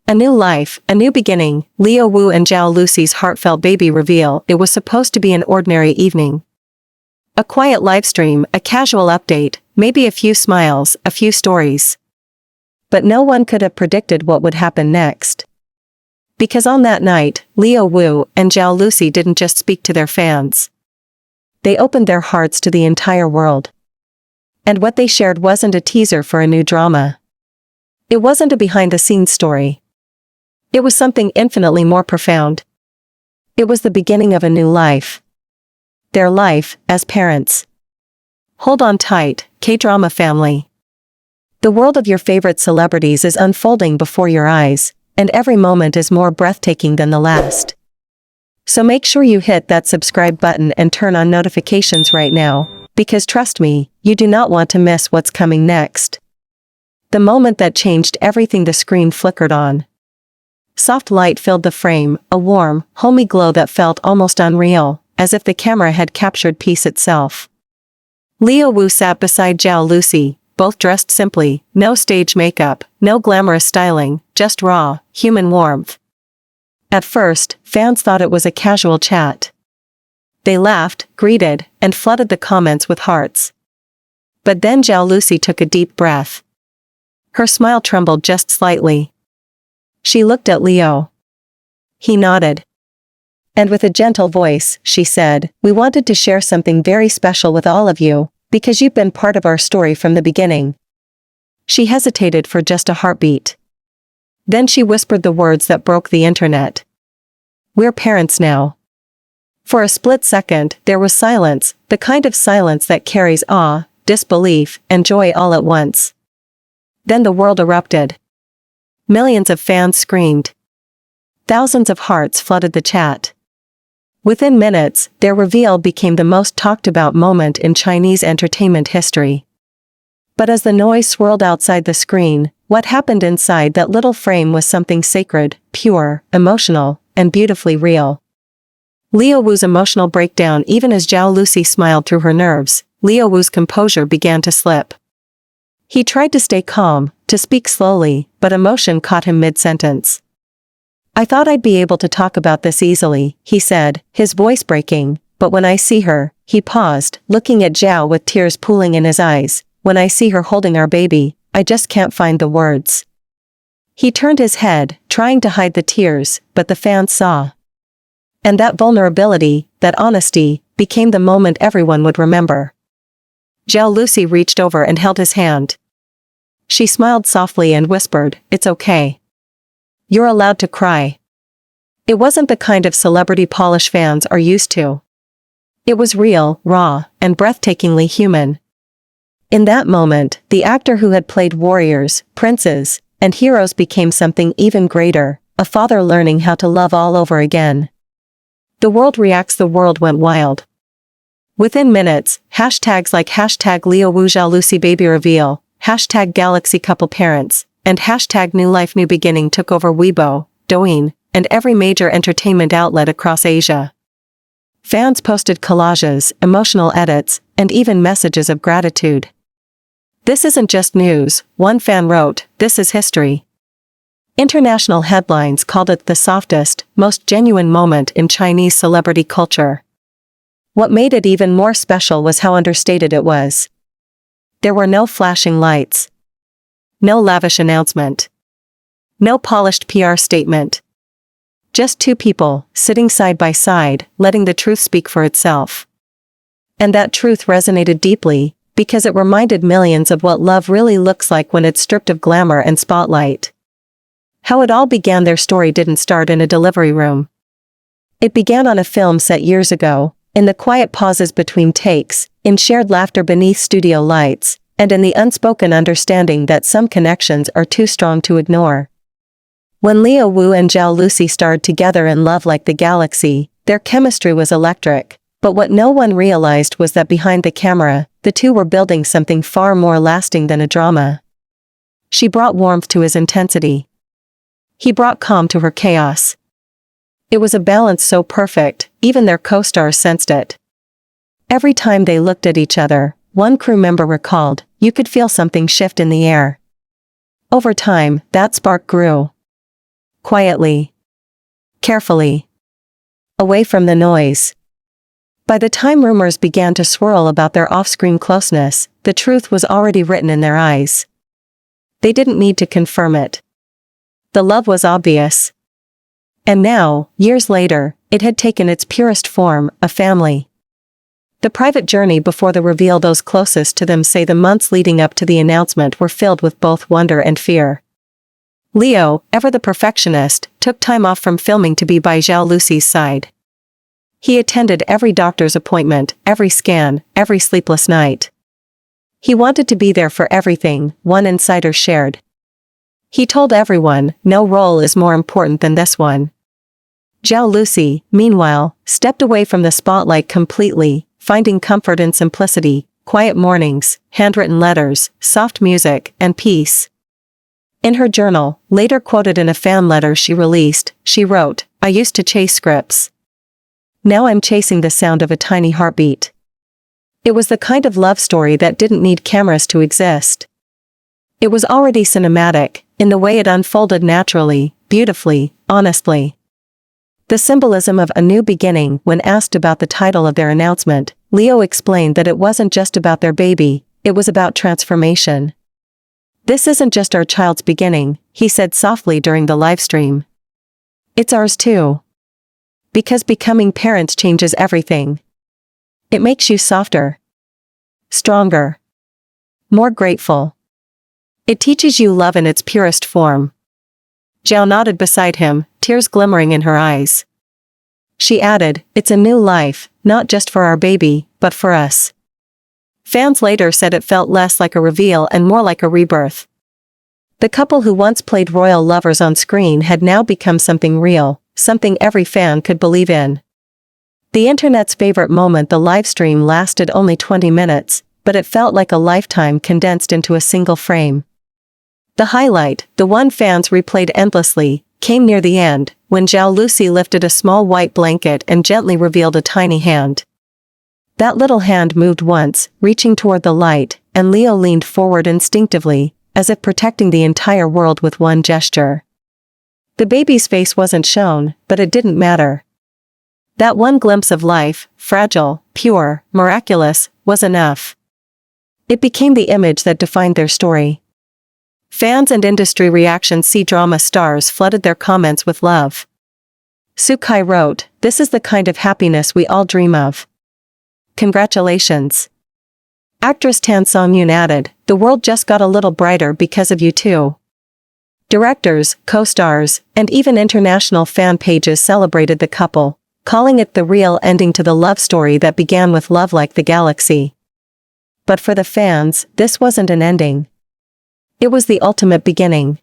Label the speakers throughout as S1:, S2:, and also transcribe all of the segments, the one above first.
S1: A new life, a new beginning, Wu and Zhao Lusi's heartfelt baby reveal. It was supposed to be an ordinary evening. A quiet livestream, a casual update, maybe a few smiles, a few stories. But no one could have predicted what would happen next. Because on that night, Wu and Zhao Lusi didn't just speak to their fans. They opened their hearts to the entire world. And what they shared wasn't a teaser for a new drama. It wasn't a behind-the-scenes story. It was something infinitely more profound. It was the beginning of a new life. Their life, as parents. Hold on tight, K-drama family. The world of your favorite celebrities is unfolding before your eyes, and every moment is more breathtaking than the last. So make sure you hit that subscribe button and turn on notifications right now, because trust me, you do not want to miss what's coming next. The moment that changed everything. The screen flickered on. Soft light filled the frame, a warm, homey glow that felt almost unreal, as if the camera had captured peace itself. Wu sat beside Zhao Lusi, both dressed simply, no stage makeup, no glamorous styling, just raw, human warmth. At first, fans thought it was a casual chat. They laughed, greeted, and flooded the comments with hearts. But then Zhao Lusi took a deep breath. Her smile trembled just slightly. She looked at Leo. He nodded. And with a gentle voice, she said, "We wanted to share something very special with all of you, because you've been part of our story from the beginning." She hesitated for just a heartbeat. Then she whispered the words that broke the internet. "We're parents now." For a split second, there was silence, the kind of silence that carries awe, disbelief, and joy all at once. Then the world erupted. Millions of fans screamed. Thousands of hearts flooded the chat. Within minutes, their reveal became the most talked about moment in Chinese entertainment history. But as the noise swirled outside the screen, what happened inside that little frame was something sacred, pure, emotional, and beautifully real. Wu's emotional breakdown. Even as Zhao Lusi smiled through her nerves, Wu's composure began to slip. He tried to stay calm, to speak slowly, but emotion caught him mid-sentence. "I thought I'd be able to talk about this easily," he said, his voice breaking, "but when I see her," he paused, looking at Zhao with tears pooling in his eyes, "when I see her holding our baby, I just can't find the words." He turned his head, trying to hide the tears, but the fans saw. And that vulnerability, that honesty, became the moment everyone would remember. Zhao Lusi reached over and held his hand. She smiled softly and whispered, "It's okay. You're allowed to cry." It wasn't the kind of celebrity polish fans are used to. It was real, raw, and breathtakingly human. In that moment, the actor who had played warriors, princes, and heroes became something even greater, a father learning how to love all over again. The world reacts. The world went wild. Within minutes, hashtags like hashtag Wu Zhao Lusi baby reveal, hashtag Galaxy couple parents, and hashtag New Life New Beginning took over Weibo, Douyin, and every major entertainment outlet across Asia. Fans posted collages, emotional edits, and even messages of gratitude. "This isn't just news," one fan wrote, "this is history." International headlines called it the softest, most genuine moment in Chinese celebrity culture. What made it even more special was how understated it was. There were no flashing lights. No lavish announcement. No polished PR statement. Just two people, sitting side by side, letting the truth speak for itself. And that truth resonated deeply, because it reminded millions of what love really looks like when it's stripped of glamour and spotlight. How it all began. Their story didn't start in a delivery room. It began on a film set years ago, in the quiet pauses between takes, in shared laughter beneath studio lights, and in the unspoken understanding that some connections are too strong to ignore. When Wu and Zhao Lusi starred together in Love Like the Galaxy, their chemistry was electric, but what no one realized was that behind the camera, the two were building something far more lasting than a drama. She brought warmth to his intensity. He brought calm to her chaos. It was a balance so perfect, even their co-stars sensed it. Every time they looked at each other, one crew member recalled, "You could feel something shift in the air." Over time, that spark grew. quietly, carefully, away from the noise. By the time rumors began to swirl about their off-screen closeness, the truth was already written in their eyes. They didn't need to confirm it. The love was obvious. And now, years later, it had taken its purest form, a family. The private journey before the reveal. Those closest to them say the months leading up to the announcement were filled with both wonder and fear. Leo, ever the perfectionist, took time off from filming to be by Zhao Lusi's side. He attended every doctor's appointment, every scan, every sleepless night. He wanted to be there for everything, one insider shared. He told everyone, no role is more important than this one. Zhao Lusi, meanwhile, stepped away from the spotlight completely, finding comfort in simplicity, quiet mornings, handwritten letters, soft music, and peace. In her journal, later quoted in a fan letter she released, she wrote, "I used to chase scripts. Now I'm chasing the sound of a tiny heartbeat." It was the kind of love story that didn't need cameras to exist. It was already cinematic, in the way it unfolded naturally, beautifully, honestly. The symbolism of a new beginning. When asked about the title of their announcement, Leo explained that it wasn't just about their baby, it was about transformation. "This isn't just our child's beginning," he said softly during the livestream. "It's ours too. Because becoming parents changes everything. It makes you softer, stronger, more grateful. It teaches you love in its purest form." Zhao nodded beside him, tears glimmering in her eyes. She added, "It's a new life, not just for our baby, but for us." Fans later said it felt less like a reveal and more like a rebirth. The couple who once played royal lovers on screen had now become something real, something every fan could believe in. The internet's favorite moment. The livestream lasted only 20 minutes, but it felt like a lifetime condensed into a single frame. The highlight, the one fans replayed endlessly, came near the end, when Zhao Lusi lifted a small white blanket and gently revealed a tiny hand. That little hand moved once, reaching toward the light, and Leo leaned forward instinctively, as if protecting the entire world with one gesture. The baby's face wasn't shown, but it didn't matter. That one glimpse of life, fragile, pure, miraculous, was enough. It became the image that defined their story. Fans and industry reactions. C-drama stars flooded their comments with love. Sukai wrote, "This is the kind of happiness we all dream of. Congratulations." Actress Tan Song-yoon added, "The world just got a little brighter because of you too." Directors, co-stars, and even international fan pages celebrated the couple, calling it the real ending to the love story that began with love like the galaxy. But for the fans, this wasn't an ending. It was the ultimate beginning.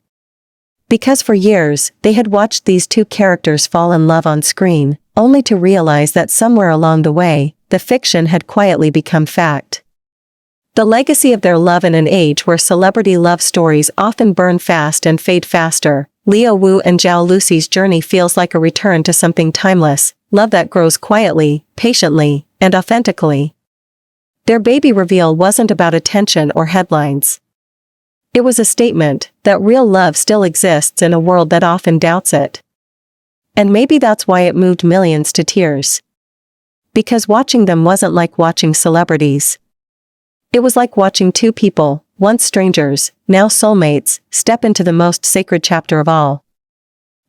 S1: Because for years, they had watched these two characters fall in love on screen, only to realize that somewhere along the way, the fiction had quietly become fact. The legacy of their love in an age where celebrity love stories often burn fast and fade faster, Leo Wu and Zhao Lusi's journey feels like a return to something timeless, love that grows quietly, patiently, and authentically. Their baby reveal wasn't about attention or headlines. It was a statement that real love still exists in a world that often doubts it. And maybe that's why it moved millions to tears. Because watching them wasn't like watching celebrities. It was like watching two people, once strangers, now soulmates, step into the most sacred chapter of all.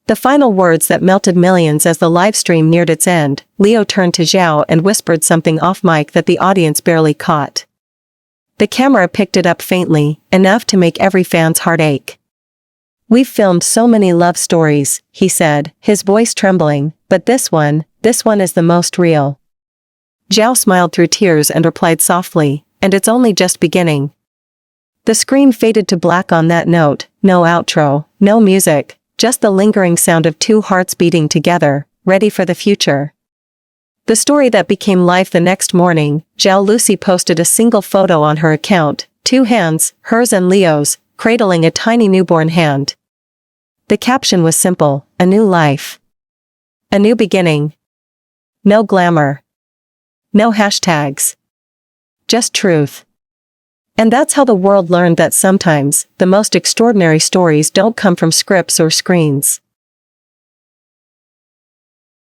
S1: The final words that melted millions. As the livestream neared its end, Leo turned to Zhao and whispered something off mic that the audience barely caught. The camera picked it up faintly, enough to make every fan's heart ache. "We've filmed so many love stories," he said, his voice trembling, "but this one is the most real." Zhao smiled through tears and replied softly, "And it's only just beginning." The screen faded to black on that note, no outro, no music, just the lingering sound of two hearts beating together, ready for the future. The story that became life. The next morning, Zhao Lusi posted a single photo on her account, two hands, hers and Leo's, cradling a tiny newborn hand. The caption was simple, "A new life. A new beginning." No glamour. No hashtags. Just truth. And that's how the world learned that sometimes, the most extraordinary stories don't come from scripts or screens.